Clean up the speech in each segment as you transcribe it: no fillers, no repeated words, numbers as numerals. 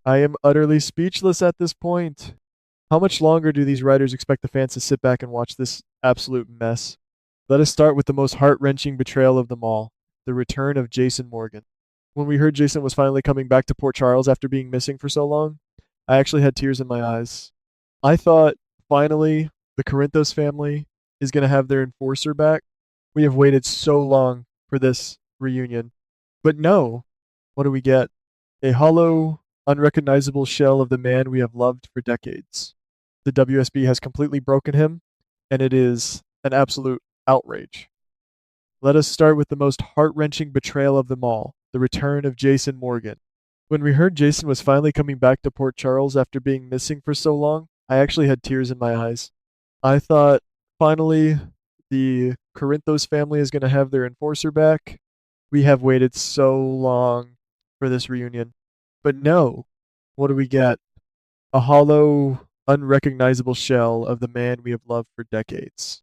I am utterly speechless at this point. How much longer do these writers expect the fans to sit back and watch this absolute mess? Let us start with the most heart-wrenching betrayal of them all, the return of Jason Morgan. When we heard Jason was finally coming back to Port Charles after being missing for so long, I actually had tears in my eyes. I thought, finally, the Corinthos family is going to have their enforcer back. We have waited so long for this reunion. But no, what do we get? A hollow, unrecognizable shell of the man we have loved for decades. The WSB has completely broken him, and it is an absolute outrage. Let us start with the most heart-wrenching betrayal of them all, the return of Jason Morgan. When we heard Jason was finally coming back to Port Charles after being missing for so long, I actually had tears in my eyes. I thought, finally, the Corinthos family is going to have their enforcer back. We have waited so long for this reunion. But no, what do we get? A hollow, unrecognizable shell of the man we have loved for decades.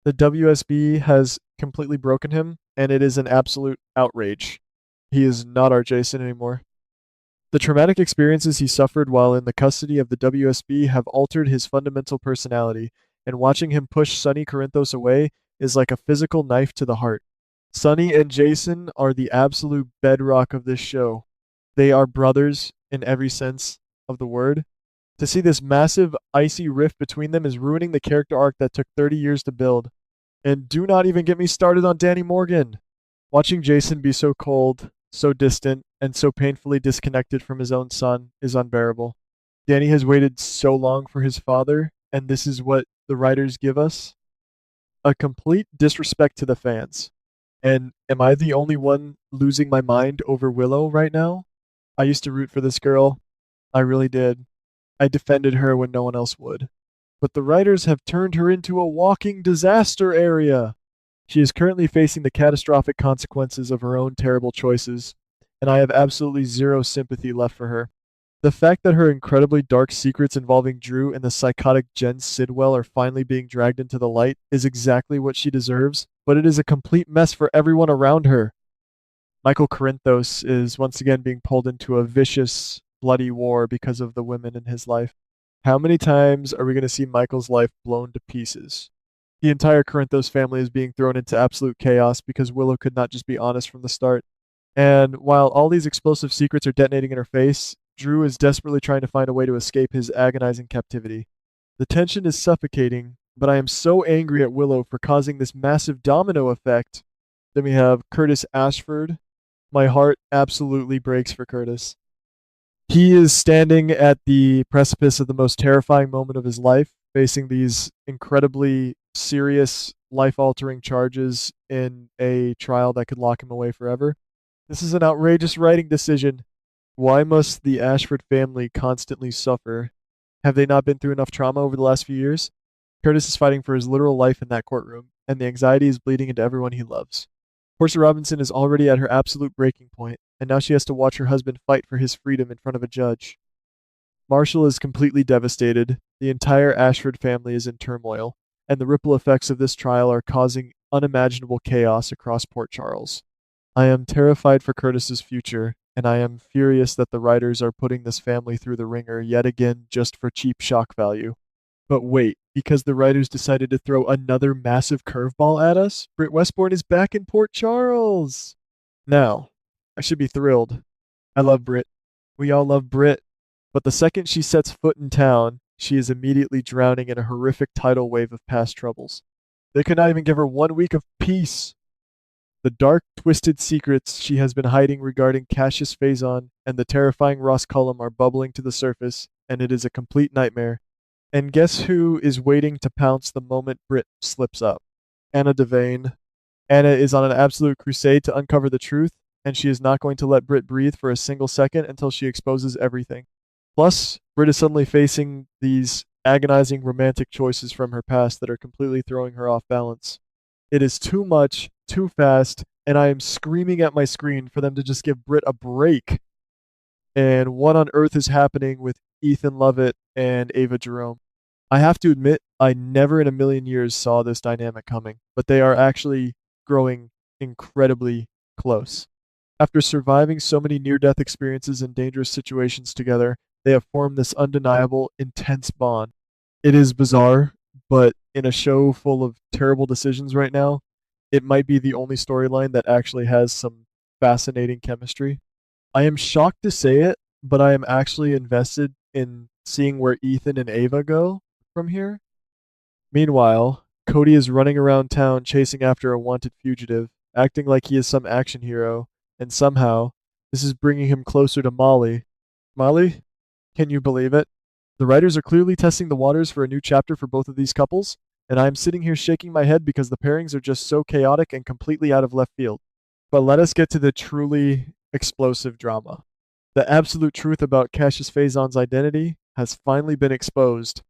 The WSB has completely broken him, and it is an absolute outrage. He is not our Jason anymore. The traumatic experiences he suffered while in the custody of the WSB have altered his fundamental personality, and watching him push Sonny Corinthos away is like a physical knife to the heart. Sonny and Jason are the absolute bedrock of this show. They are brothers in every sense of the word. To see this massive, icy rift between them is ruining the character arc that took 30 years to build. And do not even get me started on Danny Morgan. Watching Jason be so cold, so distant, and so painfully disconnected from his own son is unbearable. Danny has waited so long for his father, and this is what the writers give us? A complete disrespect to the fans. And am I the only one losing my mind over Willow right now? I used to root for this girl. I really did. I defended her when no one else would. But the writers have turned her into a walking disaster area. She is currently facing the catastrophic consequences of her own terrible choices, and I have absolutely zero sympathy left for her. The fact that her incredibly dark secrets involving Drew and the psychotic Jen Sidwell are finally being dragged into the light is exactly what she deserves, but it is a complete mess for everyone around her. Michael Corinthos is once again being pulled into a vicious, bloody war because of the women in his life. How many times are we going to see Michael's life blown to pieces? The entire Corinthos family is being thrown into absolute chaos because Willow could not just be honest from the start. And while all these explosive secrets are detonating in her face, Drew is desperately trying to find a way to escape his agonizing captivity. The tension is suffocating, but I am so angry at Willow for causing this massive domino effect. Then we have Curtis Ashford. My heart absolutely breaks for Curtis. He is standing at the precipice of the most terrifying moment of his life, facing these incredibly serious, life-altering charges in a trial that could lock him away forever. This is an outrageous writing decision. Why must the Ashford family constantly suffer? Have they not been through enough trauma over the last few years? Curtis is fighting for his literal life in that courtroom, and the anxiety is bleeding into everyone he loves. Portia Robinson is already at her absolute breaking point, and now she has to watch her husband fight for his freedom in front of a judge. Marshall is completely devastated. The entire Ashford family is in turmoil, and the ripple effects of this trial are causing unimaginable chaos across Port Charles. I am terrified for Curtis's future, and I am furious that the writers are putting this family through the ringer yet again just for cheap shock value. But wait, because the writers decided to throw another massive curveball at us, Britt Westbourne is back in Port Charles. Now, I should be thrilled. I love Britt. We all love Britt. But the second she sets foot in town, she is immediately drowning in a horrific tidal wave of past troubles. They could not even give her 1 week of peace. The dark, twisted secrets she has been hiding regarding Cassius Faison and the terrifying Ross Cullum are bubbling to the surface, and it is a complete nightmare. And guess who is waiting to pounce the moment Britt slips up? Anna Devane. Anna is on an absolute crusade to uncover the truth, and she is not going to let Britt breathe for a single second until she exposes everything. Plus, Britt is suddenly facing these agonizing romantic choices from her past that are completely throwing her off balance. It is too much, too fast, and I am screaming at my screen for them to just give Britt a break. And what on earth is happening with Ethan Lovett and Ava Jerome? I have to admit, I never in a million years saw this dynamic coming, but they are actually growing incredibly close. After surviving so many near-death experiences and dangerous situations together, They have formed this undeniable, intense bond. It is bizarre, but in a show full of terrible decisions right now, it might be the only storyline that actually has some fascinating chemistry. I am shocked to say it, but I am actually invested in seeing where Ethan and Ava go from here. Meanwhile, Cody is running around town chasing after a wanted fugitive, acting like he is some action hero, and somehow, this is bringing him closer to Molly. Molly, can you believe it? The writers are clearly testing the waters for a new chapter for both of these couples, and I am sitting here shaking my head because the pairings are just so chaotic and completely out of left field. But let us get to the truly explosive drama. The absolute truth about Cassius Faison's identity has finally been exposed.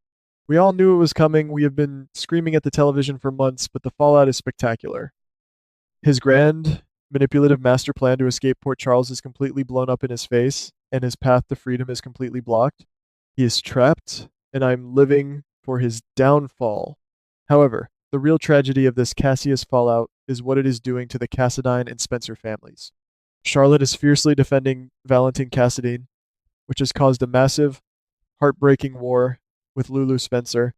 We all knew it was coming. We have been screaming at the television for months, but the fallout is spectacular. His grand, manipulative master plan to escape Port Charles is completely blown up in his face, and his path to freedom is completely blocked. He is trapped, and I'm living for his downfall. However, the real tragedy of this Cassius fallout is what it is doing to the Cassadine and Spencer families. Charlotte is fiercely defending Valentine Cassadine, which has caused a massive, heartbreaking war with Lulu Spencer.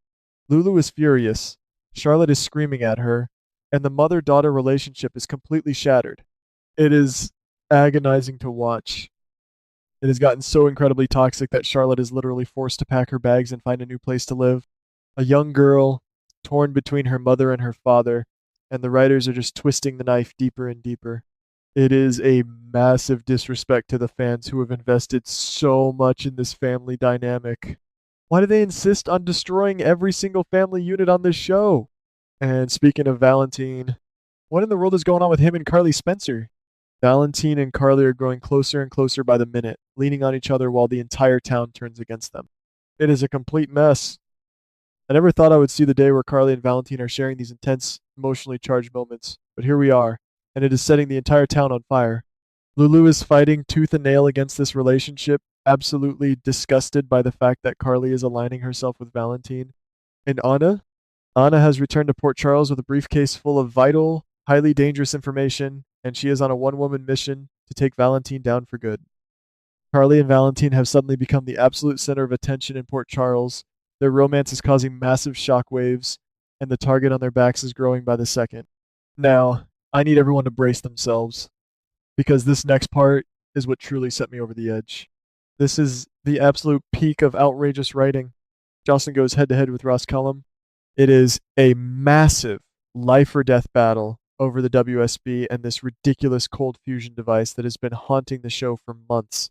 Lulu is furious. Charlotte is screaming at her, and the mother daughter relationship is completely shattered. It is agonizing to watch. It has gotten so incredibly toxic that Charlotte is literally forced to pack her bags and find a new place to live. A young girl torn between her mother and her father, and the writers are just twisting the knife deeper and deeper. It is a massive disrespect to the fans who have invested so much in this family dynamic. Why do they insist on destroying every single family unit on this show? And speaking of Valentine, what in the world is going on with him and Carly Spencer? Valentine and Carly are growing closer and closer by the minute, leaning on each other while the entire town turns against them. It is a complete mess. I never thought I would see the day where Carly and Valentine are sharing these intense, emotionally charged moments, but here we are, and it is setting the entire town on fire. Lulu is fighting tooth and nail against this relationship, absolutely disgusted by the fact that Carly is aligning herself with Valentine. And Anna has returned to Port Charles with a briefcase full of vital, highly dangerous information, and she is on a one-woman mission to take Valentine down for good. Carly and Valentine have suddenly become the absolute center of attention in Port Charles. Their romance is causing massive shockwaves, and the target on their backs is growing by the second. Now, I need everyone to brace themselves, because this next part is what truly set me over the edge. This is the absolute peak of outrageous writing. Jocelyn goes head to head with Ross Cullum. It is a massive life or death battle over the WSB and this ridiculous cold fusion device that has been haunting the show for months.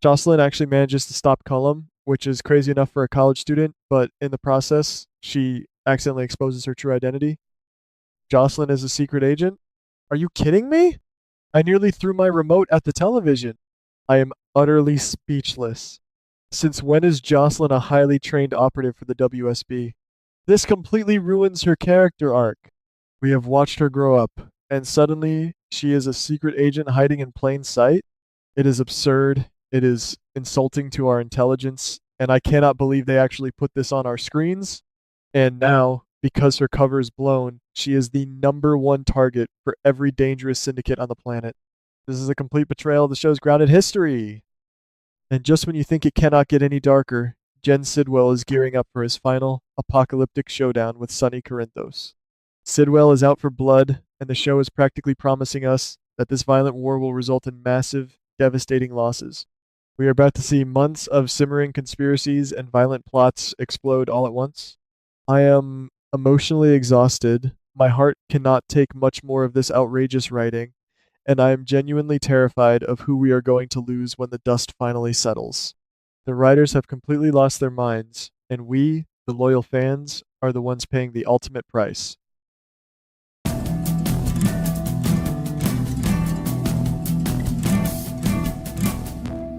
Jocelyn actually manages to stop Cullum, which is crazy enough for a college student, but in the process, she accidentally exposes her true identity. Jocelyn is a secret agent? Are you kidding me? I nearly threw my remote at the television. I am utterly speechless. Since when is Jocelyn a highly trained operative for the WSB? This completely ruins her character arc. We have watched her grow up, and suddenly she is a secret agent hiding in plain sight? It is absurd. It is insulting to our intelligence, and I cannot believe they actually put this on our screens. And now, because her cover is blown, she is the number one target for every dangerous syndicate on the planet. This is a complete betrayal of the show's grounded history. And just when you think it cannot get any darker, Jen Sidwell is gearing up for his final apocalyptic showdown with Sonny Corinthos. Sidwell is out for blood, and the show is practically promising us that this violent war will result in massive, devastating losses. We are about to see months of simmering conspiracies and violent plots explode all at once. I am emotionally exhausted. My heart cannot take much more of this outrageous writing, and I am genuinely terrified of who we are going to lose when the dust finally settles. The writers have completely lost their minds, and we, the loyal fans, are the ones paying the ultimate price.